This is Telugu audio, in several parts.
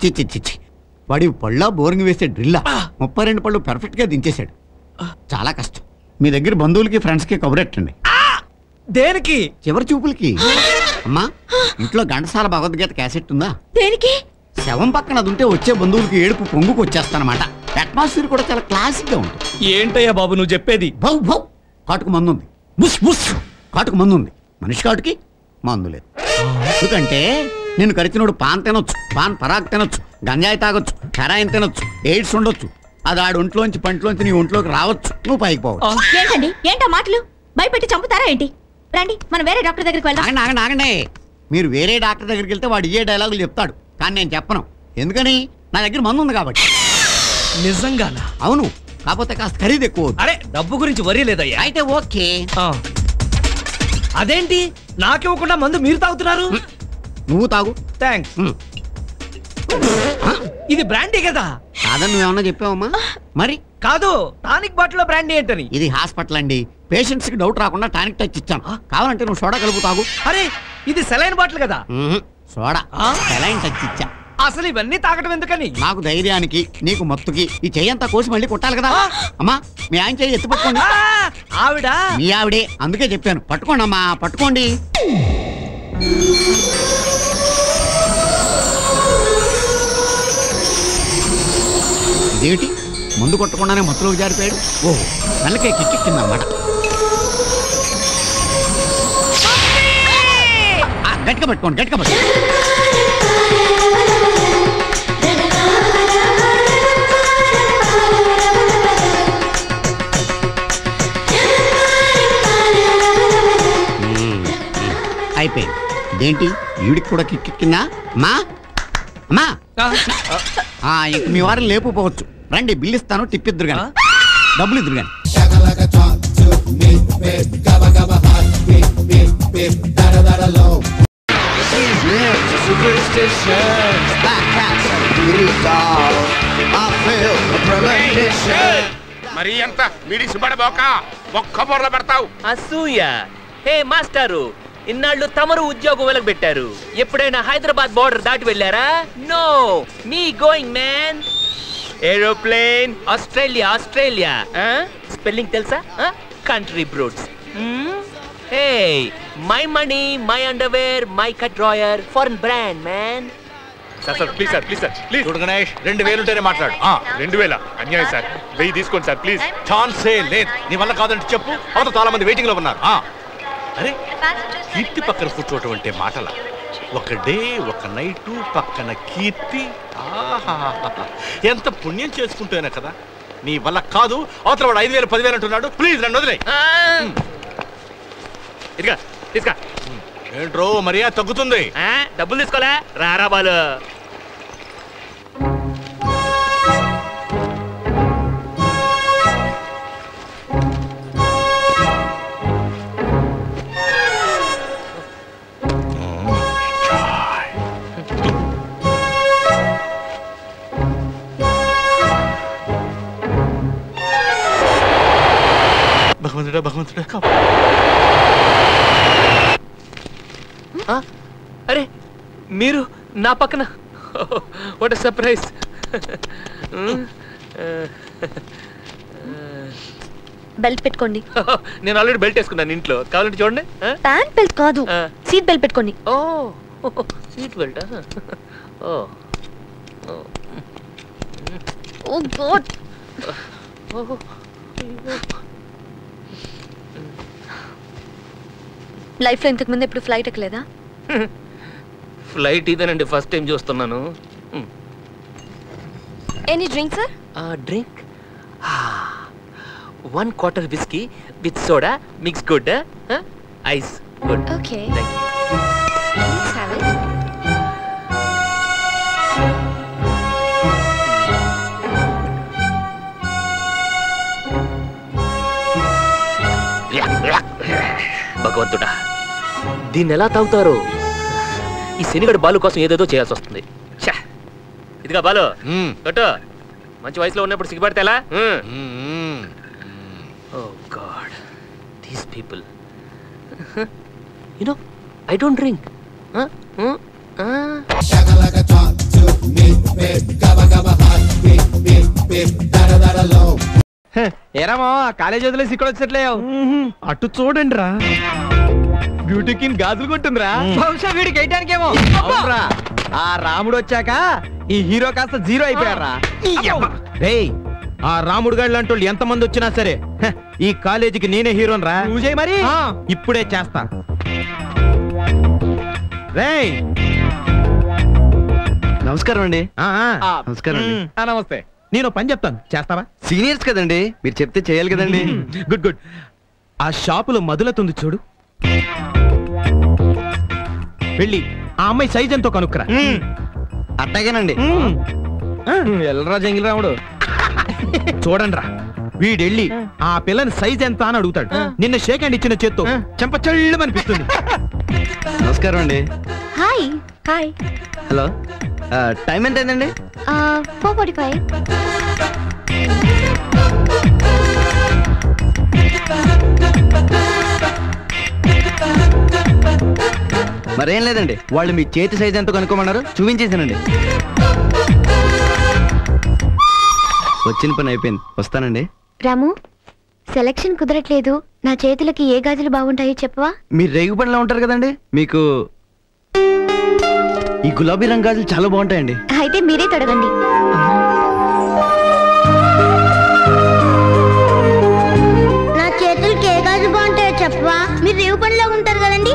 చిచ్చి చిచ్చి వాడి పళ్ళ బోరింగ్ వేసే డ్రిల్లా 32 పళ్ళు పెర్ఫెక్ట్గా దించేశాడు. చాలా కష్టం. మీ దగ్గర బంధువులకి ఫ్రెండ్స్కి కబురెట్టండి. దేనికి? చివరి చూపులకి. అమ్మా, ఇంట్లో ఘంటసాల భగవద్గీత క్యాసెట్ ఉందా? దేనికి? శవం పక్కన అది ఉంటే వచ్చే బంధువులకి ఏడుపు పొంగుకు వచ్చేస్తానమాట. అట్మాస్ఫియర్ కూడా చాలా క్లాసిక్గా ఉంటుంది. ఏంటయ్యా బాబు నువ్వు చెప్పేది? భౌ భౌ కాటుకు మందు ఉంది. బుస్ బుస్ కాటుకు మందు ఉంది. మనిషి కాటుకి మందు లేదు. ఎందుకంటే నేను కరిచినోడు పాన్ తినొచ్చు, పాన్ పరాగ్ తినొచ్చు, గంజాయి తాగొచ్చు, హెరాయిన్ తినొచ్చు, ఎయిడ్స్ ఉండొచ్చు. అది ఆడు ఒంట్లోంచి పంటలోంచి నీ ఒంట్లోకి రావచ్చు, నువ్వు పైకి పోవచ్చు. ఏంటండి ఏంటా మాటలు? భయపెట్టి చంపుతారా ఏంటి? రండి మనం వేరే డాక్టర్ దగ్గరికి వెళ్దాం. ఆగండి. మీరు వేరే డాక్టర్ దగ్గరికి వెళ్తే వాడు ఏ డైలాగులు చెప్తాడు, కానీ నేను చెప్పను. ఎందుకని? నా దగ్గర మందు ఉంది కాబట్టి. నిజంగానా? అవును, కాకపోతే కాస్త ఖరీదు ఎక్కువ. అరే డబ్బు గురించి వరీ లేదయ్యా. అయితే ఓకే. అదేంటి నాకివ్వకుండా మందు మీరు తాగుతున్నారు? నువ్వు తాగు. థ్యాంక్స్. ఇది బ్రాండీ కదా? కాదని నువ్వేమన్నా చెప్పావమ్మా? మరి కాదు, టానిక్ బాటిల్ బ్రాండీ ఏంటని. ఇది హాస్పిటల్ అండి. పేషెంట్స్ కి డౌట్ రాకుండా టానిక్ టచ్ ఇచ్చాను. కావాలంటే నువ్వు సోడా కలుపు తాగు. అరే ఇది సెలైన్ బాటిల్ కదా? సోడా సెలైన్ టచ్ ఇచ్చా. అసలు ఇవన్నీ తాగడం ఎందుకని? నాకు ధైర్యానికి, నీకు మత్తుకి. ఈ చెయ్యంతా కోసి మళ్ళీ కొట్టాలి కదా. అమ్మా, మీ ఆయన చెయ్యి ఎత్తి పట్టుకోండి. ఆవిడ మీ ఆవిడే, అందుకే చెప్పాను. పట్టుకోండి అమ్మా, పట్టుకోండి. ఇదేమిటి, ముందు కొట్టకుండానే మత్తులోకి జారిపోయాడు. ఓహో, నల్లకే కిక్కిందన్నమాట. గట్టిగా పట్టుకోండి, గట్టిగా పట్టుకోండి. అయిపోయింది. ఇదేంటి, ఈవిడికి కూడా కిక్కిందా? అమ్మా అమ్మా, ఇంక మీ వారిని లేపుపోవచ్చు. రండి, బిల్లు ఇస్తాను, టిప్ ఇద్దరు కానీ, డబ్బులు ఇద్దరు కానీ. మరి ఎంత మీడిసి పడబోక ఒక్క బొర్ర పెడతావు. అసూయ. హే మాస్టారు, ఇన్నాళ్ళు తమరు ఉద్యోగం వెలగ పెట్టారు. ఎప్పుడైనా హైదరాబాద్ బోర్డర్ దాటి వెళ్ళారా? No, me going man. Aeroplane. Australia. Spelling తెలుసా? Country brutes. Hey, my money, my underwear, my cut drawer, foreign brand man. Sir please sir, please sir, please. చూడు గణేష్, 2000 ఉంటేనే మాట్లాడు. 2000 అన్యాయం సార్, 1000 తీసుకోండి సార్ ప్లీజ్. ఛాన్సే లేదు. నీ వల్ల కాదంటే చెప్పు, అవతల చాలా మంది వెయిటింగ్ లో ఉన్నారు. అరే, కీర్తి పక్కన కూర్చోవటం అంటే మాటల. ఒక డే ఒక నైటు పక్కన కీర్తి. ఎంత పుణ్యం చేసుకుంటేనే కదా. నీ వల్ల కాదు. అవతల వాడు 5000 10,000 అంటున్నాడు. ప్లీజ్ నన్ను వదిలే. ఇదిగా తీసుకో. ఏంట్రో మర్యాద తగ్గుతుంది. డబ్బులు తీసుకోలే, రారా బాలు. భగవంతుడా. అరే మీరు నా పక్కన. What a surprise. బెల్ట్ పెట్టుకోండి. నేను ఆల్రెడీ బెల్ట్ వేసుకున్నాను ఇంట్లో, కావాలంటే చూడండి. ప్యాంట్ బెల్ట్ కాదు, సీట్ బెల్ట్ పెట్టుకోండి. ఓ సీట్ బెల్ట్. ఓ గాడ్. లైఫ్ లో ఇంతకు ముందు ఎప్పుడు ఫ్లైట్ ఎక్కలేదా? ఫ్లైట్ ఇదేనండి, ఫస్ట్ టైం చూస్తున్నాను. Any drink sir? Drink 1 quarter whiskey with soda, mix good, ice good. Okay. Thank you. Please have it. భగవంతుడా, దీన్ని ఎలా తాగుతారు? ఈ శనిగడ బాలు కోసం ఏదేదో చేయాల్సి వస్తుంది. ఇదిగా బాలు కొట్టు. మంచి వయసులో ఉన్నప్పుడు సిగ్గుపడితే ఎలా? Oh god, these people. You know, I don't drink. ఏరామో కాలేజ్ వదిలేసి ఇక్కడ వచ్చేట్లేవు. అటు చూడండి రా, బ్యూటీ కింగ్ గాజులు కొట్టుందిరా. బహుశా వీడికి వేయటానికేమో. అవునురా, ఆ రాముడు వచ్చాక ఈ హీరో కాస్త జీరో అయిపోయారా. రేయ్ ఆ రాముడు గారు లాంటి వాళ్ళు ఎంతమంది వచ్చినా సరే ఈ కాలేజీకి నేనే హీరోని రా. నువ్వు చేయి మరి. ఇప్పుడే చేస్తా. రేయ్ నమస్కారం అండి. నమస్కారం అండి. నమస్తే. నేను పని చెప్తాను, చేస్తావా? సీనియర్స్ కదండి, మీరు చెప్తే చేయాలి కదండి. Good good. ఆ షాపులో మధులతుంది చూడు, వెళ్ళి ఆ అమ్మాయి సైజ్ ఎంతో కనుక్కురా. అట్టాగేనండి. ఎల్లరా జంగిల్ రాముడు. చూడండి రా, వీడెళ్ళి ఆ పిల్లని సైజ్ ఎంత అని అడుగుతాడు. నిన్న షేక్ హ్యాండ్ ఇచ్చిన చేత్తో చెంప చెళ్ళమనిపిస్తుంది. నమస్కారం అండి. హాయ్. హాయ్. హలో, టైం ఎంత అయిందండి? 4:45. మరేం లేదండి, వాళ్ళు మీ చేతి సైజ్ ఎంతో కనుక్కోమన్నారు, చూపించేసానండి. వచ్చిన పని అయిపోయింది, వస్తానండి. రాము, సెలక్షన్ కుదరట్లేదు. నా చేతులకి ఏ గాజులు బాగుంటాయో చెప్పవా? మీరు రేగు పనిలా ఉంటారు కదండి, మీకు ఈ గులాబీ రంగు గాజులు చాలా బాగుంటాయండి. అయితే మీరే తొడగండి. నా చేతులకి ఏ గాజులు బాగుంటాయో చెప్పవా? మీరు రేగు పనిలో ఉంటారు కదండి,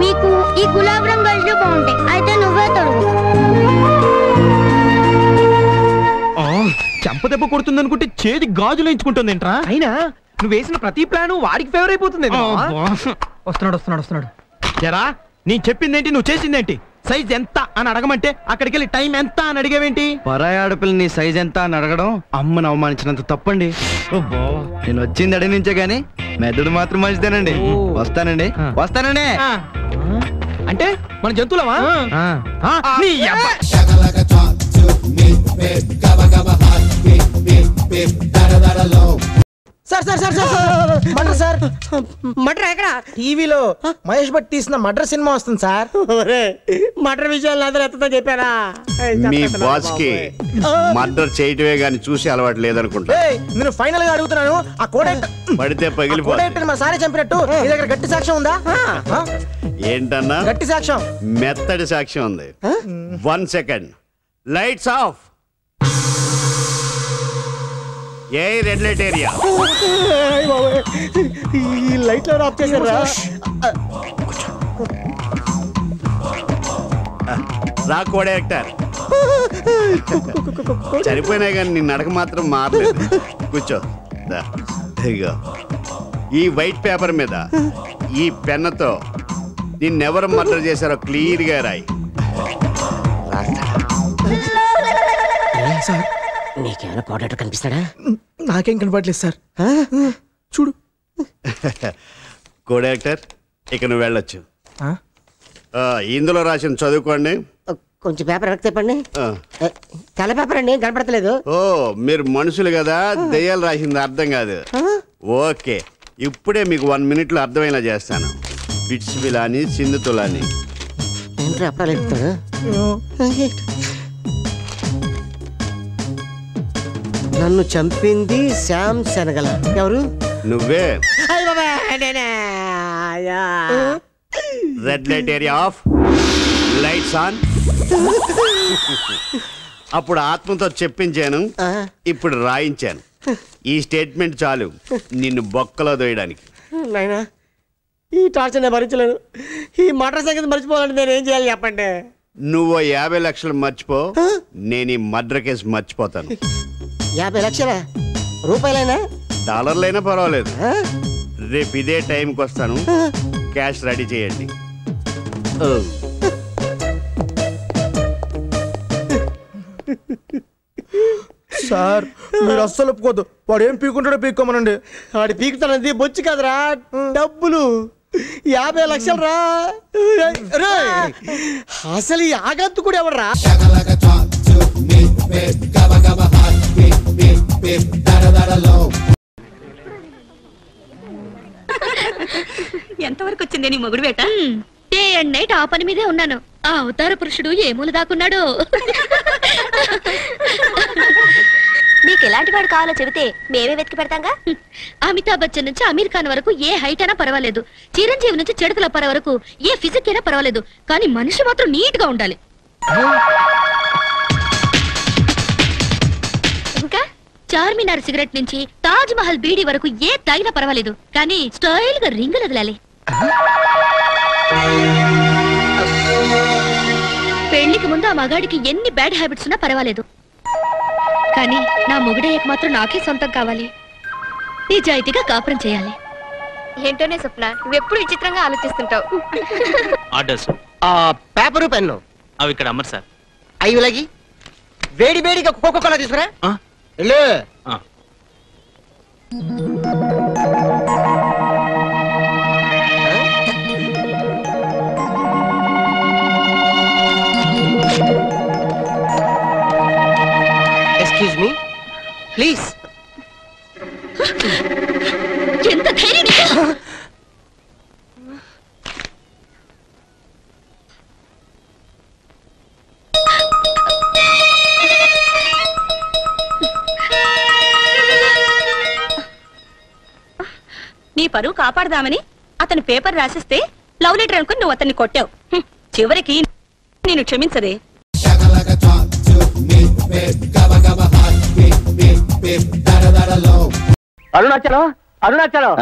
మీకు ఈ గులాబీ రంగు గాజులు బాగుంటాయి. అయితే నువ్వే తొడుగు. చెంప దెబ్బ కొడుతుంది అనుకుంటే చేతి గాజులు ఎంచుకుంటుంది ఏంట్రా? అయినా నువ్వు వేసిన ప్రతి ప్లాన్ వాడికి ఫేవర్ అయిపోతుంది. వస్తున్నాడు వస్తున్నాడు వస్తున్నాడు. ఎరా, నేను చెప్పిందేంటి, నువ్వు చేసిందేంటి? సైజ్ ఎంత అని అడగమంటే అక్కడికి వెళ్ళి టైం ఎంత అని అడిగేవేంటి? పరాయి ఆడపిల్లని సైజ్ ఎంత అని అడగడం అమ్మను అవమానించినంత తప్పండి. నేను వచ్చింది అడి నుంచే గాని మెదడు మాత్రం మంచిదేనండి. వస్తానండి, వస్తానండి. అంటే మన జంతువులమా? నీ అబ్బా. Sir sir sir sir matar sir, matar ఎక్కడ? టీవీలో మహేష్ భట్ తీసిన మటర్ సినిమా వస్తుంది సార్. మటర్ విషయాలు అందరూ ఎత్తుతో చెప్పారా? మీ బాస్ కి మర్డర్ చేయటమే గాని చూసి అలవాటు లేదనుకుంటా. నేను ఫైనల్ గా అడుగుతున్నాను, ఆ కోడెక్ట్ పడితే పగిలిపోతుంది. మా సారీ చంపినట్టు నీ దగ్గర గట్టి సాక్ష్యం ఉందా? ఏంటన్నా? గట్టి సాక్ష్యం, మెత్తడి సాక్ష్యం ఉంది. 1 సెకండ్, లైట్స్ ఆఫ్. ఏ రెడ్ లైట్ ఏరియా? ఈ లైట్ లో ఆఫ్ చేశారా? రా కోడే యాక్టర్. చనిపోయినా కానీ నీ నడక మాత్రం మారలేదు. కూర్చో. ఇదిగో ఈ వైట్ పేపర్ మీద ఈ పెన్నుతో నిన్నెవరు మర్డర్ చేశారో క్లియర్ గా రాయి. సార్, నీకేమైనా కోడేటర్ కనిపిస్తాడా? నాకేం కనపడలేదు సార్. చూడు కోడే యాక్టర్, ఇక నువ్వు వెళ్ళొచ్చు. ఇందులో రాసిన చదువుకోండి. కొంచెం పేపర్ వెనక్కి తిప్పండి. తెల్ల పేపర్ అండి, కనపడతలేదు. ఓ, మీరు మనుషులు కదా, దెయ్యాలు రాసింది అర్థం కాదు. ఓకే, ఇప్పుడే మీకు 1 minute లో అర్థమయ్యేలా చేస్తాను. బిట్స్ బిలాని సింధుతులాని. ఏంట్రా అప్పాలు ఎత్తుతాడు? నన్ను చంపింది శ్యామ్ శనగల. ఎవరు? నువ్వే. Red light area of, lights on. అప్పుడు ఆత్మతో చెప్పించాను, ఇప్పుడు రాయించాను. ఈ స్టేట్మెంట్ చాలు నిన్ను బొక్కలో దోయడానికి. నాయనా, ఈ టార్చర్ నేను భరించలేను. ఈ మటర్ సంగతి మర్చిపోవాలంటే నేను ఏం చేయాలి చెప్పండి? నువ్వు 50 లక్షలు మర్చిపో, నేను ఈ మర్డర్ కేసు మర్చిపోతాను. 50 లక్షలా? రూపాయలైనా? డాలర్లైనా పర్వాలేదు. రేపు ఇదే టైంకి వస్తాను, క్యాష్ రెడీ చేయండి. సార్, మీరు అస్సలు ఒప్పుకోద్దు. వాడు ఏం పీకుంటాడో పీక్కోమనండి. వాడి పీకుతానంది బొచ్చు కదరా, డబ్బులు. 50 లక్షలు రా. అసలు ఈ ఆగంతుకుడు ఎవడరా? ఎంతవరకు వచ్చింది నీ మొగుడు వేట? డే అండ్ నైట్ ఆ పని మీదే ఉన్నాను. ఆ అవతార పురుషుడు ఏ మూల దాకున్నాడు? మీకు ఎలాంటి వాడు కావాలో చెబితే మేమే వెతికి పెడతాంగా. అమితాబ్ బచ్చన్ నుంచి అమీర్ ఖాన్ వరకు ఏ హైట్ అయినా పర్వాలేదు, చిరంజీవి నుంచి చెడుకుల పర వరకు ఏ ఫిజిక్ అయినా పర్వాలేదు, కానీ మనిషి మాత్రం నీట్ గా ఉండాలి. ఇంకా చార్మినార్ సిగరెట్ నుంచి తాజ్ మహల్ బీడీ వరకు ఏ తాగినా పర్వాలేదు, కానీ స్టైల్ గా రింగులు వదలాలి. పెళ్లికి ముందు ఆ మగాడికి ఎన్ని బ్యాడ్ హ్యాబిట్స్ ఉన్నా పర్వాలేదు, కానీ నా మొగుడయ్యకు మాత్రం నాకే సొంతం కావాలి. నిజాయితీగా కాపురం చేయాలి. ఏంటోనే స్వప్న, నువ్వెప్పుడు విచిత్రంగా ఆలోచిస్తుంటావు. ఆర్డర్స్ పేపరు పెన్ను అవి ఇక్కడ అమ్మరు సార్. అయ్యులగి వేడి వేడిగా కోకోకోలా తీసుకురా. వెళ్ళు. Excuse me please. ఎంత ధైర్యం నీకు? నీ పరువు కాపాడదామని అతని పేపర్ రాసిస్తే లవ్ లెటర్ అనుకుని నువ్వు అతన్ని కొట్టావు. చివరికి నేను క్షమించదే. అరుణాచలం అరుణాచలం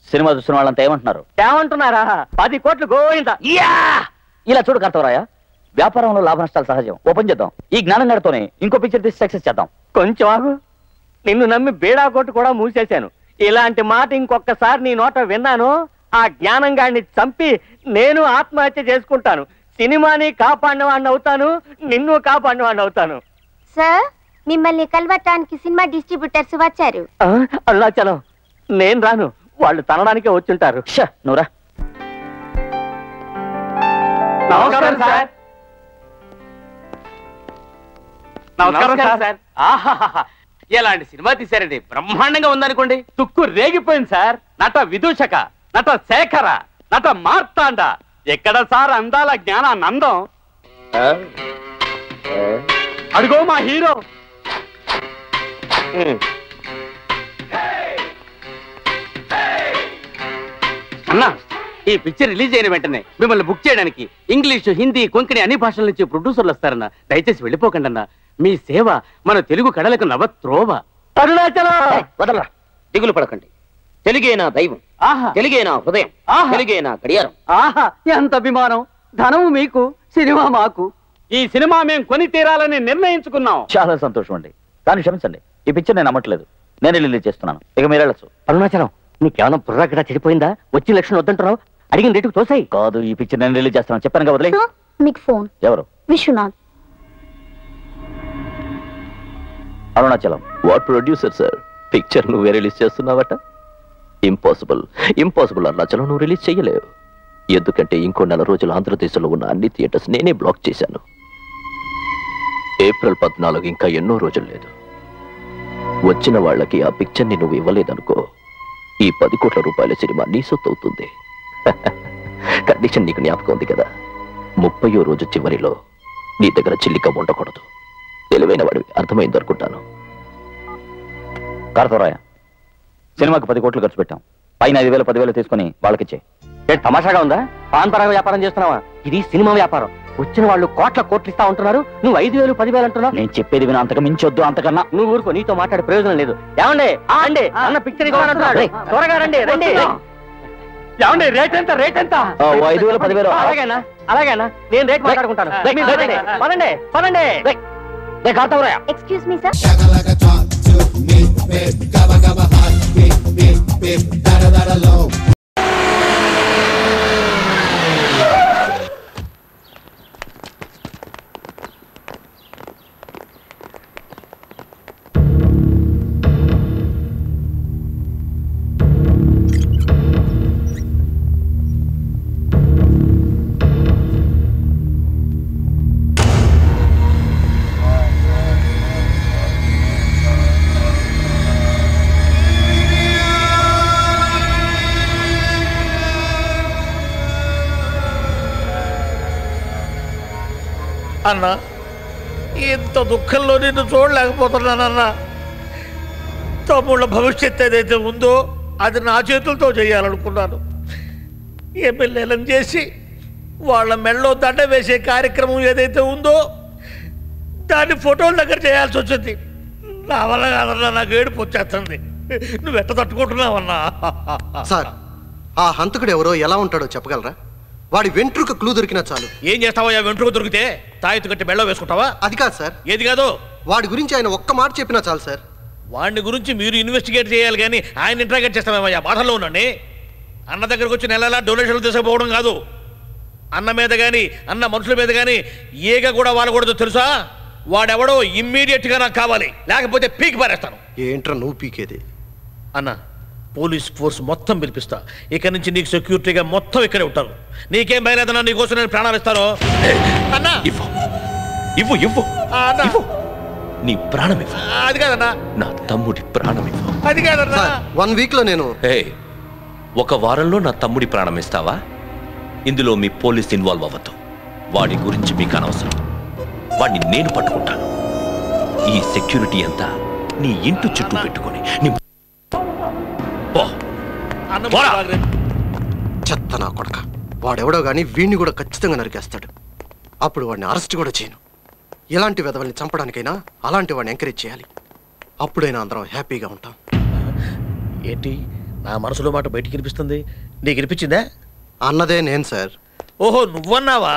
సినిమా చూసిన వాళ్ళంతా ఏమంటున్నారు? ఏమంటున్నారా? 10 కోట్లు గోయిందా. ఇలా చూడు కార్తవరాయ, వ్యాపారంలో లాభ నష్టాలు సహజం. ఓపెన్ చేద్దాం. ఈ జ్ఞానం గడితోనే ఇంకో పిక్చర్ తీసి సక్సెస్ చేద్దాం. కొంచెం ఆగు. నిన్ను నమ్మి బేడా కొట్టు కూడా మూసేశాను. ఇలాంటి మాట ఇంకొకసారి నీ నోట విన్నాను, ఆ జ్ఞానం గాడిని చంపి నేను ఆత్మహత్య చేసుకుంటాను. సినిమాని కాపాడినవాడిని అవుతాను, నిన్ను కాపాడినవాడిని అవుతాను. సార్, మిమ్మల్ని కలవటానికి సినిమా డిస్ట్రిబ్యూటర్స్ వచ్చారు. అరుణాచలం, నేను రాను, వాళ్ళు తనడానికే వచ్చుంటారు. నువ్వురా. నమస్కారం సార్. నమస్కారం సార్. ఆహాహా, ఎలాంటి సినిమా తీశారండి? బ్రహ్మాండంగా ఉందనుకోండి. తుక్కు రేగిపోయింది సార్. నట విదూషక, నట శేఖర, నట మార్తాండ. ఎక్కడ సార్ అందాల జ్ఞానానందం? అడుగో మా హీరో. అన్నా, ఈ పిక్చర్ రిలీజ్ అయిన వెంటనే మిమ్మల్ని బుక్ చేయడానికి ఇంగ్లీషు, హిందీ, కొంకణి అన్ని భాషల నుంచి ప్రొడ్యూసర్లు వస్తారన్నా. దయచేసి వెళ్ళిపోకండి అన్నా. మీ సేవ మన తెలుగు కళలకు నవత్రోవ. అరుణాచలం వదలరా, దిగులు పడకండి. తెలుగే నా దైవం, తెలుగే నా హృదయం, తెలుగే నా గడియారం. ఆహా, ఎంత అభిమానం. ధనం మీకు, సినిమా మాకు. ఈ సినిమా మేము కొని తీరాలని నిర్ణయించుకున్నాం. చాలా సంతోషం అండి, కానీ క్షమించండి, ఈ పిక్చర్ నేను నమ్మట్లేదు. నేనే రిలీజ్ చేస్తున్నాను. ఇక మీరు వెళ్ళచ్చు. అరుణాచలం, నీకేమైనా బుర్రగడ చెడిపోయిందా? వచ్చిన లక్షణం వద్దంటున్నావు, అడిగిన రేటుకు తోసాయి. కాదు, ఈ పిక్చర్ నేను రిలీజ్ చేస్తున్నాను. చెప్పాను వదిలే. మీకు ఫోన్. ఎవరు? Vishwanath. Arunachalam. What producer sir, picture నువ్వే రిలీజ్ చేస్తున్నావట? ఇంపాసిబుల్, ఇంపాసిబుల్ అరుణాచలం, నువ్వు రిలీజ్ చేయలేవు. ఎందుకంటే ఇంకో 4 రోజులు ఆంధ్రదేశంలో ఉన్న అన్ని థియేటర్స్ నేనే బ్లాక్ చేశాను. ఏప్రిల్ 14 ఇంకా ఎన్నో రోజులు లేదు. వచ్చిన వాళ్ళకి ఆ పిక్చర్ని నువ్వు ఇవ్వలేదనుకో, ఈ 10 కోట్ల రూపాయల సినిమా నీ సొత్తు అవుతుంది. కండిషన్ నీకు జ్ఞాపకం ఉంది కదా, 30వ రోజు చివరిలో నీ దగ్గర చిల్లిక ఉండకూడదు. తెలివైన వాడివి, అర్థమైంది అనుకుంటాను. కార్తవరాయ, సినిమాకి 10 కోట్లు ఖర్చు పెట్టాం. పైన 5,000 10,000 తీసుకుని వాళ్ళకిచ్చే. తమాషాగా ఉందా? పాన్ పరాగ వ్యాపారం చేస్తున్నావా? ఇది సినిమా వ్యాపారం. వచ్చిన వాళ్ళు కోట్లు ఇస్తా ఉంటున్నారు, నువ్వు 5,000 10,000 అంటున్నావు. నేను చెప్పేది విన, అంతకు మించొద్దు. అంతకన్నా నువ్వు ఊరుకో, నీతో మాట్లాడే ప్రయోజనం లేదు. ఏమండి అండి, అన్న పిక్చర్ ఇవ్వాలంటున్నాడు. త్వరగా రండి రండి. ఏమండి, రేట్ ఎంత? రేట్ ఎంత? 5,000 10,000. అలాగేనా? అలాగేనా, నేను రేట్ మాట్లాడుకుంటాను. పదండి పదండి. Excuse me sir. అన్నా, ఇంత దుఃఖంలో నిన్ను చూడలేకపోతున్నానన్నా. తమ్ముళ్ళ భవిష్యత్తు ఏదైతే ఉందో అది నా చేతులతో చేయాలనుకున్నాను. ఎమ్మెల్యేలను చేసి వాళ్ళ మెళ్ళో దండ వేసే కార్యక్రమం ఏదైతే ఉందో దాన్ని ఫోటోల దగ్గర చేయాల్సి వచ్చింది. నా వల్ల కాదన్నా, నాకు ఏడుపు వచ్చేస్తుంది. నువ్వు ఎట్ట తట్టుకుంటున్నావన్నా? సార్, ఆ హంతకుడు ఎవరో ఎలా ఉంటాడో చెప్పగలరా? వాడి వెంట్రుక క్లూ దొరికినా చాలు. ఏం చేస్తావా? వెంట్రుక దొరికితే తాయెత్తు కట్టి మెళ్ళో వేసుకుంటావా? అది కాదు సార్. ఏది కాదు? వాడి గురించి ఆయన ఒక్క మాట చెప్పినా చాలు సార్. వాడిని గురించి మీరు ఇన్వెస్టిగేట్ చేయాలి కానీ ఆయన ఇంట్రాగేట్ చేస్తామేమయ్యా? బాధల్లో ఉండండి. అన్న దగ్గరకు వచ్చి నెలలా డొనేషన్లు తీసుకుపోవడం కాదు. అన్న మీద కానీ అన్న మనుషుల మీద కానీ ఏగ కూడా వాడకూడదు తెలుసా? వాడెవడో ఇమ్మీడియట్గా నాకు కావాలి, లేకపోతే పీకి పారేస్తాను. ఏంట్రా నువ్వు పీకేది? అన్న, పోలీస్ ఫోర్స్ మొత్తం పిలిపిస్తా. ఇక్కడ నుంచి నీకు సెక్యూరిటీగా మొత్తం ఇక్కడే ఉంటారు. నీకేం భయలేదన్నా, నీకోసం నేను ప్రాణాలు ఇస్తాను. అన్నా ఇవ్వు ఇవ్వు అన్నా, నీ ప్రాణం ఇవ్వు. అది కాదన్నా, నా తమ్ముడి ప్రాణం ఇవ్వు. అది కాదన్నా. 1 వీక్ లో నేను ఒక వారంలో నా తమ్ముడి ప్రాణం ఇస్తావా? ఇందులో మీ పోలీస్ ఇన్వాల్వ్ అవ్వద్దు. వాడి గురించి మీకు అనవసరం. వాడిని నేను పట్టుకుంటాను. ఈ సెక్యూరిటీ అంతా నీ ఇంటి చుట్టూ పెట్టుకొని చెత్త నా కొడక. వాడెవడో గానీ వీడిని కూడా ఖచ్చితంగా నరికేస్తాడు. అప్పుడు వాడిని అరెస్ట్ కూడా చేయను. ఎలాంటి వెధవల్ని చంపడానికైనా అలాంటి వాడిని ఎంకరేజ్ చేయాలి. అప్పుడైనా అందరం హ్యాపీగా ఉంటాం. ఏంటి నా మనసులో మాట బయటికి వినిపిస్తుంది? నీకు వినిపించిందా? అన్నదే నేను సార్. ఓహో, నువ్వన్నావా?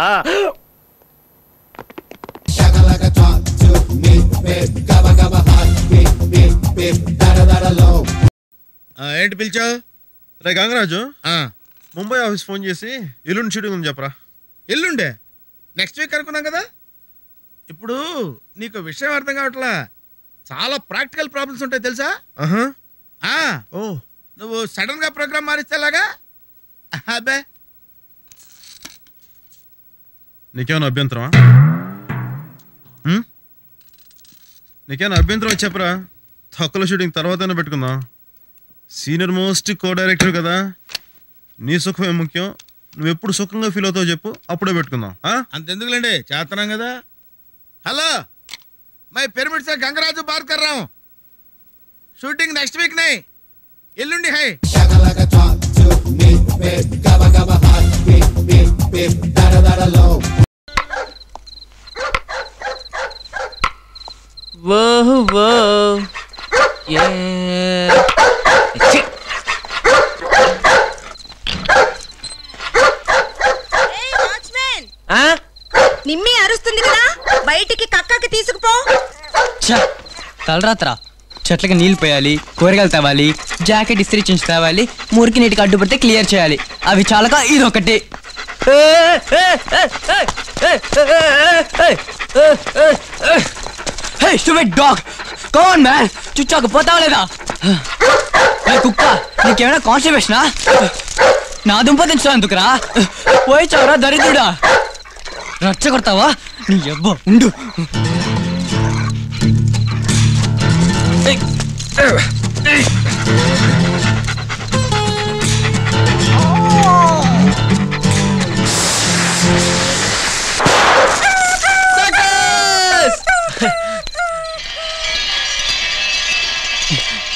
ఏంటి పిలిచావు? రే గంగరాజు, ముంబై ఆఫీస్ ఫోన్ చేసి ఎల్లుండి షూటింగ్ ఉంది చెప్పరా. ఎల్లుండే? నెక్స్ట్ వీక్ అనుకున్నాం కదా. ఇప్పుడు నీకు విషయం అర్థం కావట్లా. చాలా ప్రాక్టికల్ ప్రాబ్లమ్స్ ఉంటాయి తెలుసా? నువ్వు సడన్ గా ప్రోగ్రామ్ మారిస్తేలాగా. అబ్బే, నీకేమైనా అభ్యంతరమా? నీకేమైనా అభ్యంతరం చెప్పరా. తక్కువ షూటింగ్ తర్వాతనే పెట్టుకుందాం. సీనియర్ మోస్ట్ కో డైరెక్టర్ కదా, నీ సుఖమే ముఖ్యం. నువ్వు ఎప్పుడు సుఖంగా ఫీల్ అవుతావు చెప్పు, అప్పుడే పెట్టుకుందాం. అంతెందుకులేండి, చేస్తున్నాం కదా. హలో, మై పిరమిడ్ से गंगराजू बात कर रहा हूँ. शूटिंग नेक्स्ट वीक नहीं, एल्लुंडी है. वो ये నిమ్మి అరుస్తుంది కదా, బయటికి కక్కకి తీసుకుపో. తలరాత్రా చెట్లకి నీళ్లు పోయాలి, కూరగాయలు తేవాలి, జాకెట్ ఇస్త్రీ చించి తేవాలి, మురికి నీటికి అడ్డుపడితే క్లియర్ చేయాలి. అవి చాలక ఇదొకటి. Hey, stupid dog! Come on, man! చుచ్చాకు పోతావా లేదా? కుక్క, నీకేమైనా కాన్స్టిపేషనా? నా దుంప తెచ్చావు ఎందుకురా? పోయి చావరా దరిద్రుడా. రచ్చ కొడతావా? నీ అబ్బా ఉండు.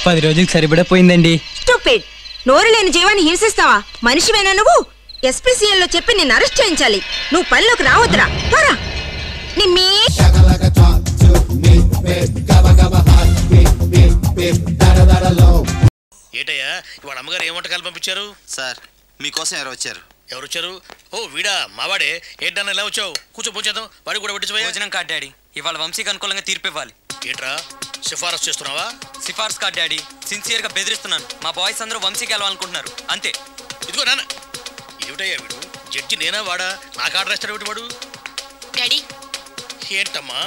పది రోజులకు సరిపడిపోయిందండి. స్టూపిడ్, నోరు లేని జీవాన్ని హింసిస్తావా? మనిషివేనా నువ్వు? SPCL లో చెప్పి నిన్ను అరెస్ట్ చేయించాలి. నువ్వు పనిలోకి రావద్దురా. పోరా. నిమ్మి ఏటయ్యా, ఇవాళ అమ్మగారు ఏ వంటకాలు పంపించారు? సార్, మీకోసం ఎవరు వచ్చారు? ఎవరు వచ్చారు? ఓ వీడా, మావాడే. ఏంటన్నా ఇలా వచ్చావు? కూర్చో, పోచేద్దాం. వాడి కూడా పెట్టించబోయా. భోజనం కాదు డాడీ, ఇవాళ వంశీకి అనుకూలంగా తీర్పు ఇవ్వాలి. ఏంట్రా సిఫారసు చేస్తున్నావా? సిఫార్సు కాదు డాడీ, సిన్సియర్ గా బెదిరిస్తున్నాను. మా బాయ్స్ అందరూ వంశీకి వెళ్ళాలనుకుంటున్నారు అంతే. ఇదిగో నాన్న. ఏమిటయ్యా వీడు? జడ్జి నేనా వాడా? నాకు ఆర్డర్ ఇస్తాడు వీడు. వాడు డాడీ ఏంటమ్మా,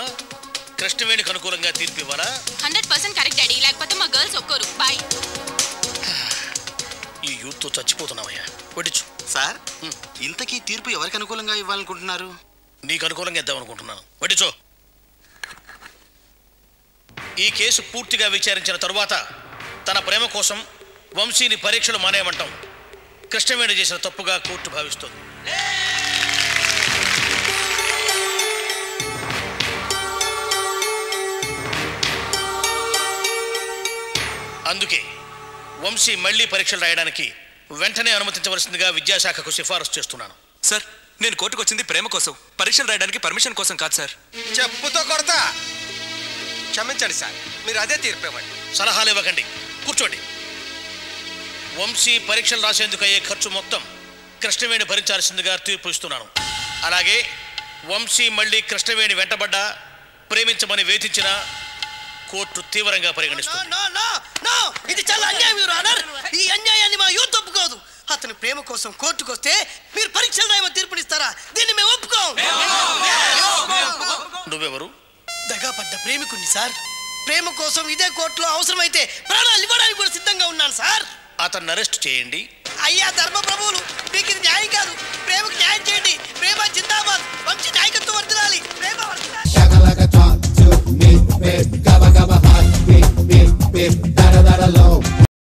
కృష్ణవేణికి అనుకూలంగా తీర్పు ఇవ్వాలా? 100% కరెక్ట్ డాడీ, లేకపోతే మా గర్ల్స్ ఒక్కరు. బాయ్. ఈ యూత్ తో చచ్చిపోతున్నావయ్యా. వడ్డించు. సార్, ఇంతకీ తీర్పు ఎవరికి అనుకూలంగా ఇవ్వాలనుకుంటున్నారు? నీకు అనుకూలంగా ఇద్దాం అనుకుంటున్నాను. వడ్డించు. ఈ కేసు పూర్తిగా విచారించిన తరువాత తన ప్రేమ కోసం వంశీని పరీక్షలు మానేయమంటాం కృష్ణవేణి చేసిన తప్పుగా కోర్టు భావిస్తుంది. అందుకే వంశీ మళ్ళీ పరీక్షలు రాయడానికి వెంటనే అనుమతించవలసిందిగా విద్యాశాఖకు సిఫారసు చేస్తున్నాను. సార్, నేను కోర్టుకు వచ్చింది ప్రేమ కోసం, పరీక్షలు రాయడానికి పర్మిషన్ కోసం కాదు సార్. చెప్పుతో కొడతా. క్షమించండి సార్, మీరు అదే తీర్పు ఇవ్వండి. సలహాలు ఇవ్వకండి, కూర్చోండి. వంశీ పరీక్షలు రాసేందుకు అయ్యే ఖర్చు మొత్తం కృష్ణవేణి భరించాల్సిందిగా తీర్పు ఇస్తున్నాను. అలాగే వంశీ మళ్ళీ కృష్ణవేణి వెంటబడ్డా, ప్రేమించమని వేధించిన కోర్టు తీవ్రంగా పరిగణిస్తుంది. ఇది చాలా అన్యాయం యువర్ ఆనర్. ఈ అన్యాయాన్ని మా యూత్ ఒప్పుకోదు. అతని ప్రేమ కోసం కోర్టుకు వస్తే మీరు పరీక్షలు రాయమని తీర్పునిస్తారా? దీన్ని మేము ఒప్పుకోం. నువ్వెవరు? దగాపడ్డ ప్రేమికుణ్ణి సార్. ప్రేమ కోసం ఇదే కోర్టులో అవసరమైతే ప్రాణాలు ఇవ్వడానికి కూడా సిద్ధంగా ఉన్నాను సార్. అతన్ని అరెస్ట్ చేయండి. అయ్యా ధర్మ ప్రభువులు, మీకు ఇది న్యాయం కాదు. ప్రేమకు న్యాయం చేయండి. ప్రేమ జిందాబాద్. వంశీ న్యాయం